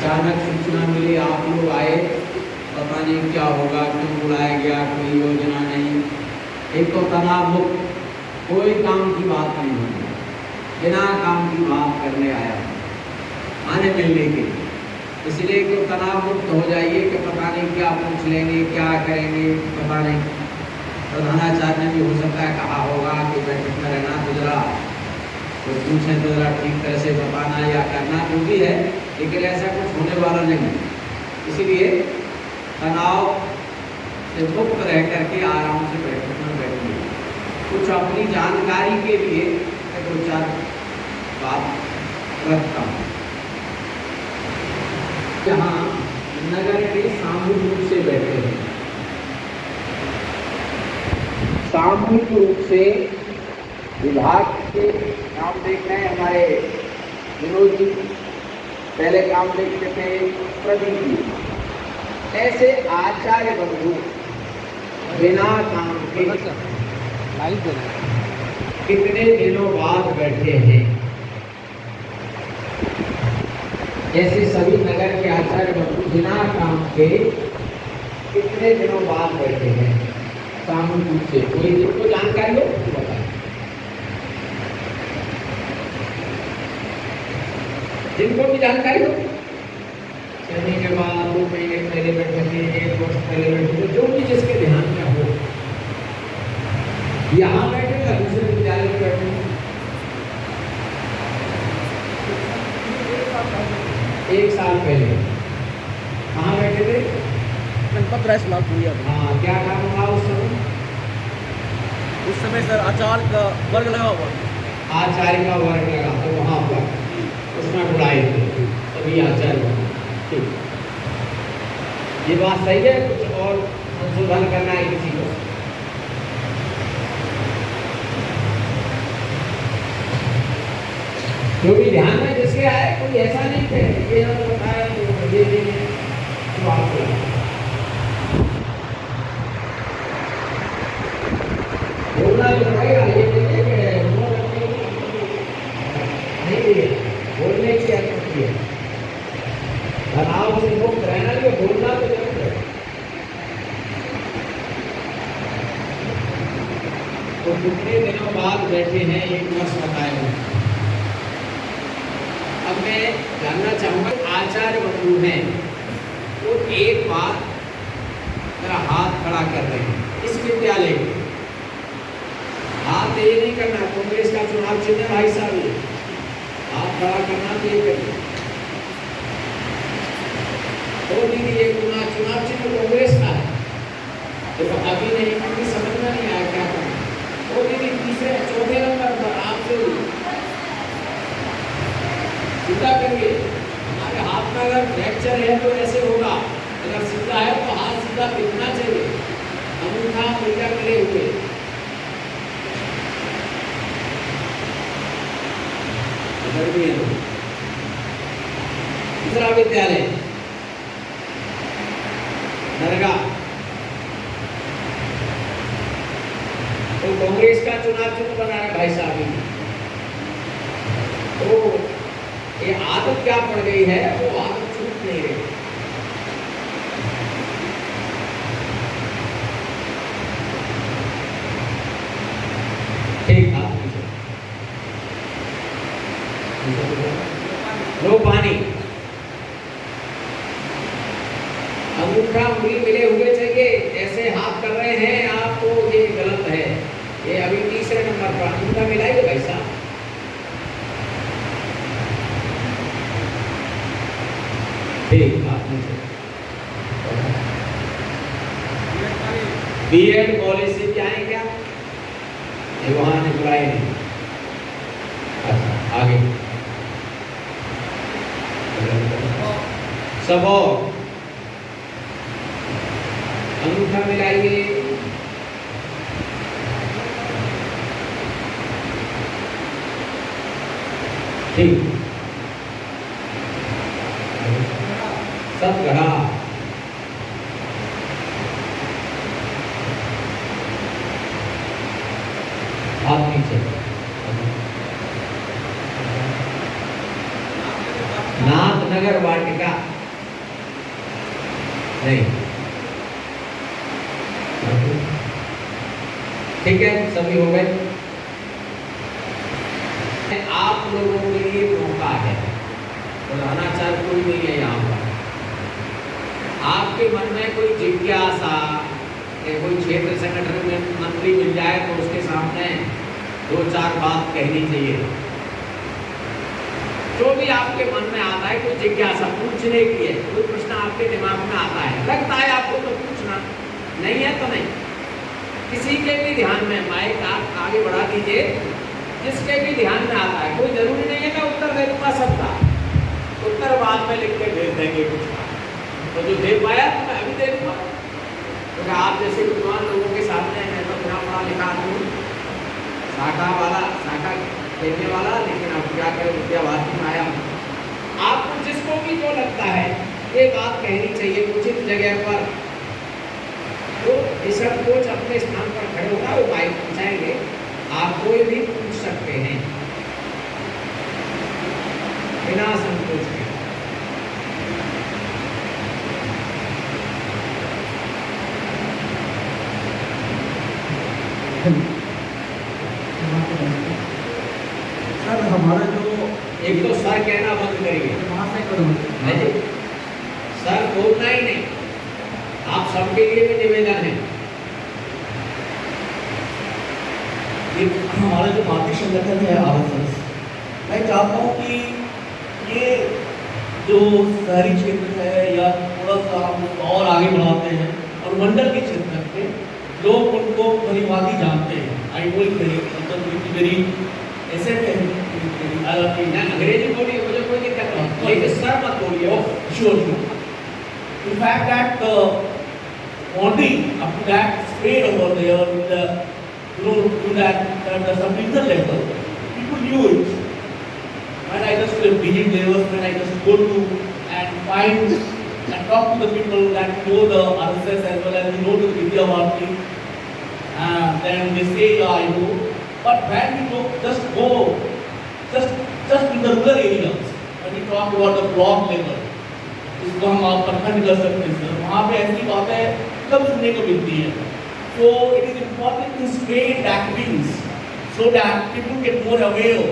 अचानक सूचना मिली, आप लोग आए, पता नहीं क्या होगा, क्यों बुलाया गया, कोई योजना नहीं। एक तो तनाव मुक्त, कोई काम की बात नहीं होगी, बिना काम की बात करने आया आने मिलने के लिए। इसलिए कि तनाव मुक्त हो जाइए कि पता नहीं क्या पूछ लेंगे, क्या करेंगे, पता नहीं। प्रधानाचार्य ने भी हो सकता है कहा होगा कि बैठक में रहना तो जरा तो पूछें तो जरा ठीक तरह से बताना या करना, जो भी है, लेकिन ऐसा कुछ होने वाला नहीं है। इसीलिए तनाव से मुक्त रह करके आराम से बैठक में बैठिए। कुछ अपनी जानकारी के लिए दो चार बात रखता हूँ। जहाँ नगर के सामूहिक रूप से बैठे हैं, सामूहिक रूप से विभाग के काम देख रहे हैं, हमारे विनोद जी पहले काम देखते थे, प्रदीप जी, ऐसे आचार्य बंधु बिना काम के कितने दिनों बाद बैठे हैं। ऐसे सभी नगर के आचार्य बंधु बिना काम के कितने दिनों बाद बैठे हैं सामूहिक रूप से। कोई जिनको जानकारी हो तो बताएं। जिनको भी जानकारी हो, चलने के बाद 2 महीने पहले बैठे थे, 1 वर्ष पहले बैठे थे, जो भी जिसके ध्यान में हो। यहाँ बैठे या दूसरे विद्यालय में बैठे, 1 साल पहले कहाँ बैठे थे? हाँ, क्या काम था उस समय? उस समय सर आचार्य का वर्ग लगा हुआ, आचार्य का वर्ग लगा तो वहाँ पर उसमें बुलाए थे सभी आचार्य। ठीक, ये बात सही है। कुछ और संशोधन करना है किसी को? जो भी ध्यान में जिसके आए, कोई ऐसा नहीं है ये बताया तो ये तो आपको बोलना जो पड़ेगा, ये नहीं बोलने की अनुमति है। तनाव से मुक्त रहना भी बोलना तो जरूर है। तो कितने दिनों बाद बैठे हैं, 1 वर्ष बताए। अब मैं जानना चाहूँगा, आचार्य बंधु हैं वो एक बार मेरा हाथ खड़ा कर रहे हैं इस विद्यालय में। हाथ ये नहीं करना, कांग्रेस का चुनाव चिन्ह भाई साहब, ये हाथ खड़ा करना तो ये करिए। तो दीदी ये चुनाव चिन्ह कांग्रेस का है, तो अभी नहीं, अभी समझ में नहीं आया क्या करना। वो दीदी तीसरे चौथे नंबर पर आपसे सीधा करिए। हमारे हाथ में अगर फ्रैक्चर है तो ऐसे होगा, अगर सीधा है तो हाथ सीधा दिखना चाहिए, अंगूठा उल्टा करे हुए। इधर भी है दूसरा विद्यालय दरगाह, तो कांग्रेस का चुनाव चिन्ह बना है भाई साहब। तो ये आदत क्या पड़ गई है, वो आदत छूट नहीं रही। ठीक था, लो पानी, अंगूठा उंगली मिले हुए चाहिए। ऐसे हाथ कर रहे हैं आप तो ये गलत है। ये अभी तीसरे नंबर पर अंगूठा मिलाइए भाई साहब। ठीक, बीएड कॉलेज से क्या है क्या? ये वहां ने बुलाए नहीं। अच्छा, आगे सब और अंगूठा मिलाइए। ठीक, सब गढ़ा, हाथ नीचे, नाथ नगर वाटिका। नहीं। ठीक है, सभी हो गए। आप लोगों के लिए मौका है, प्रधानाचार्य कोई नहीं है यहाँ पर। आपके मन में कोई जिज्ञासा कि कोई क्षेत्र संगठन में मंत्री मिल जाए तो उसके सामने 2-4 बात कहनी चाहिए। जो भी आपके मन में आता है, कोई जिज्ञासा पूछने की है, कोई प्रश्न आपके दिमाग में आता है, लगता है आपको तो पूछना, नहीं है तो नहीं। किसी के भी ध्यान में, माइक आप आगे बढ़ा दीजिए, जिसके भी ध्यान में आता है, कोई जरूरी नहीं है मैं उत्तर दे दूंगा सबका, उत्तर बाद में लिख के भेज देंगे कुछ का, तो जो दे पाया तो मैं अभी दे दूंगा। क्योंकि आप जैसे विद्वान लोगों के सामने मैं तो बिना पढ़ा लिखा हूँ, शाखा देने वाला, लेकिन अब क्या करें, विद्या भारती में आया हूँ। आपको जिसको भी जो लगता है ये बात कहनी चाहिए उचित जगह पर, तो ऋषभ कोच अपने स्थान पर खड़े होगा, वो माइक पहुंचाएंगे, आप कोई भी पूछ सकते हैं बिना संकोच के। सर हमारा जो एक तो सर कहना बंद करिए, वहाँ से करो नहीं सर बोलना ही नहीं, आप सबके लिए भी निवेदन है। हमारा जो भारतीय संगठन है आरएसएस, मैं चाहता हूँ कि ये जो शहरी क्षेत्र है या थोड़ा सा हम और आगे बढ़ाते हैं और मंडल के क्षेत्र में लोग उनको परिवादी जानते हैं। आई विल वेरी ऐसे अंग्रेजी बोलिए, मुझे कोई दिक्कत नहीं, लेकिन सर मत बोलिए। Sure in fact that bonding up to that spread over there in the to that some regional level, people knew it. When I just visit there, when I just go to and find and talk to the people that know the RSS as well as know the Vidya Bharati, then they say, yeah, I know. But when we go just in the rural areas, when we talk about the block level, इसको हम आप प्रखंड कर सकते हैं sir, वहाँ पे ऐसी बातें कब सुनने को मिलती है। So it is important to spread that wings so that people get more aware.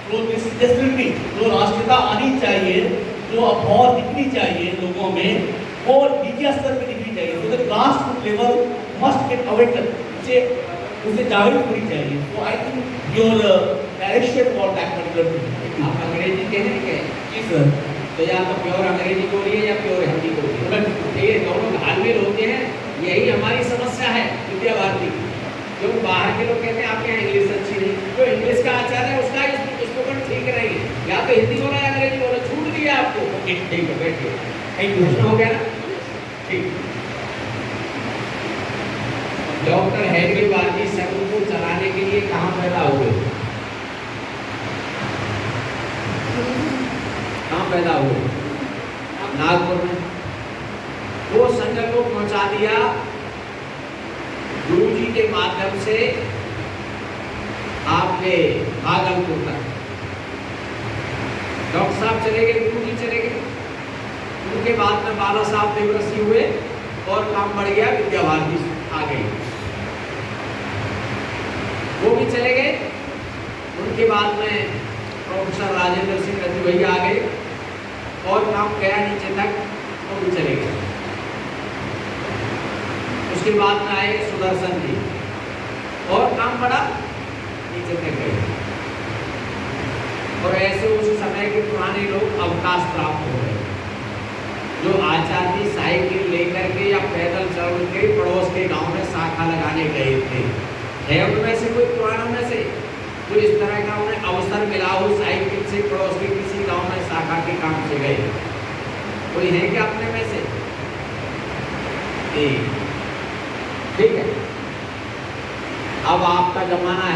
So this definitely जो राष्ट्रीयता आनी चाहिए, जो अभाव दिखनी चाहिए लोगों में, वो निजी स्तर पे दिखनी चाहिए। So the grassroots level must get awakened. उसे जागरूक होनी चाहिए। So I think your direction for that particular thing. आप अंग्रेजी कहने के? जी सर। तो या तो प्योर अंग्रेजी बोलिए या प्योर हिंदी बोलिए, ये दोनों घालमेल होते हैं। यही हमारी समस्या है विद्या भारती, जो बाहर के लोग कहते हैं आपके यहाँ इंग्लिश अच्छी नहीं, जो इंग्लिश का आचार्य है उसका स्पोकन ठीक नहीं, या तो हिंदी बोला या अंग्रेजी बोला, छूट दिया आपको। ठीक है, बैठिए, प्रश्न हो गया ना? ठीक। डॉक्टर हैदरी भारती संघ को चलाने के लिए कहाँ पैदा हुए? कहाँ पैदा हुए? नागपुर में। वो संघ को पहुंचा दिया गुरु जी के माध्यम से आपके भागलपुर तक। डॉक्टर साहब चले गए, गुरु जी चले गए, उनके बाद में बाला साहब देवरसी हुए और काम बढ़ गया, विद्या भारती आ गई, वो भी चले गए। उनके बाद में प्रोफेसर राजेंद्र सिंह रति भैया आ गए और काम गया नीचे तक, वो भी चले गए। उसके बाद में आए सुदर्शन जी और काम बढ़ा, नीचे तक गए। और ऐसे उस समय के पुराने लोग अवकाश प्राप्त हो गए, जो आचार्य साइकिल लेकर के या पैदल चल के पड़ोस के गांव में शाखा लगाने गए थे। है उनमें से कोई पुरानों में से जो इस तरह का उन्हें अवसर मिला हो, साइकिल से पड़ोस के किसी गांव में शाखा के काम से गए? कोई है क्या अपने में से? ठीक है, अब आपका जमाना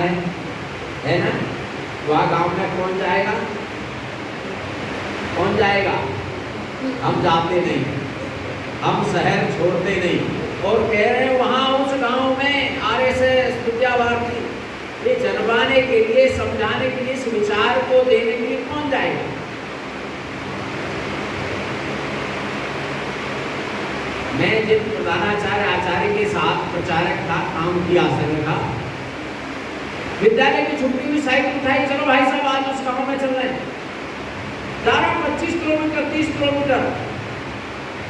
है ना? वह गांव में कौन जाएगा? कौन जाएगा? हम जाते नहीं, हम शहर छोड़ते नहीं। और कह रहे हैं वहां उस गांव में आरएसएस विद्या भारती ये जनवाने के लिए, समझाने के लिए, इस विचार को देने के लिए कौन जाएगा? जिन प्रधानाचार्य आचार्य के साथ प्रचारक का काम किया संघ का, विद्यालय की छुट्टी हुई, साइकिल उठाई, चलो भाई साहब आज उस गाँव में चल रहे हैं, 25 किलोमीटर 30 किलोमीटर,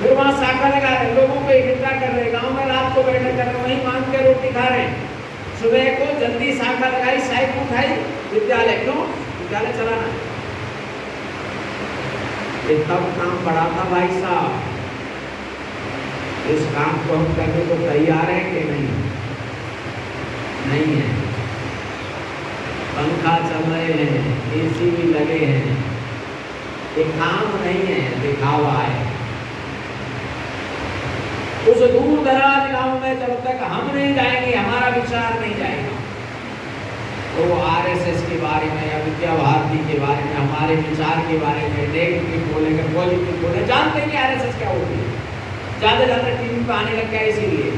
फिर वहाँ शाखा लगा रहे, लोगों को इकट्ठा कर रहे, गांव में रात को बैठक कर रहे, वहीं मांग के रोटी खा रहे, सुबह को जल्दी शाखा लगाई, साइकिल उठाई, विद्यालय, क्यों? विद्यालय चलाना। ये तब काम बड़ा था भाई साहब। इस काम को हम करने को तैयार हैं कि नहीं? नहीं है। पंखा चल रहे हैं, एसी भी लगे हैं, ये काम नहीं है, दिखावा है। उस दूर दराज गांव में जब तक हम नहीं जाएंगे, हमारा विचार नहीं जाएगा, तो आरएसएस के बारे में या विद्या भारती के बारे में, हमारे विचार के बारे में नेगेटिव बोलेंगे, पॉजिटिव बोले, जानते हैं आरएसएस क्या होती है, ज्यादा ज्यादा टीवी पे आने लग गया। इसीलिए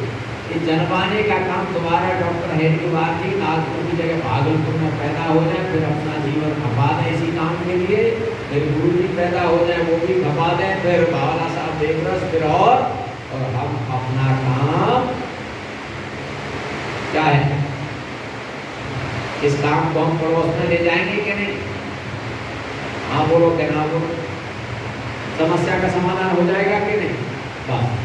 ये जनवाने का काम दोबारा डॉक्टर हेडगेवार जी नागपुर की जगह भागलपुर में पैदा हो जाए, फिर अपना जीवन खपा दें इसी काम के लिए, फिर गुरु जी पैदा हो जाए, वो भी खपा दें, फिर बावला साहब देवरस, फिर और हम अपना काम क्या है, इस काम को हम पड़ोस में ले जाएंगे कि नहीं? हाँ बोलो कि ना बोलो? समस्या का समाधान हो जाएगा कि नहीं? बस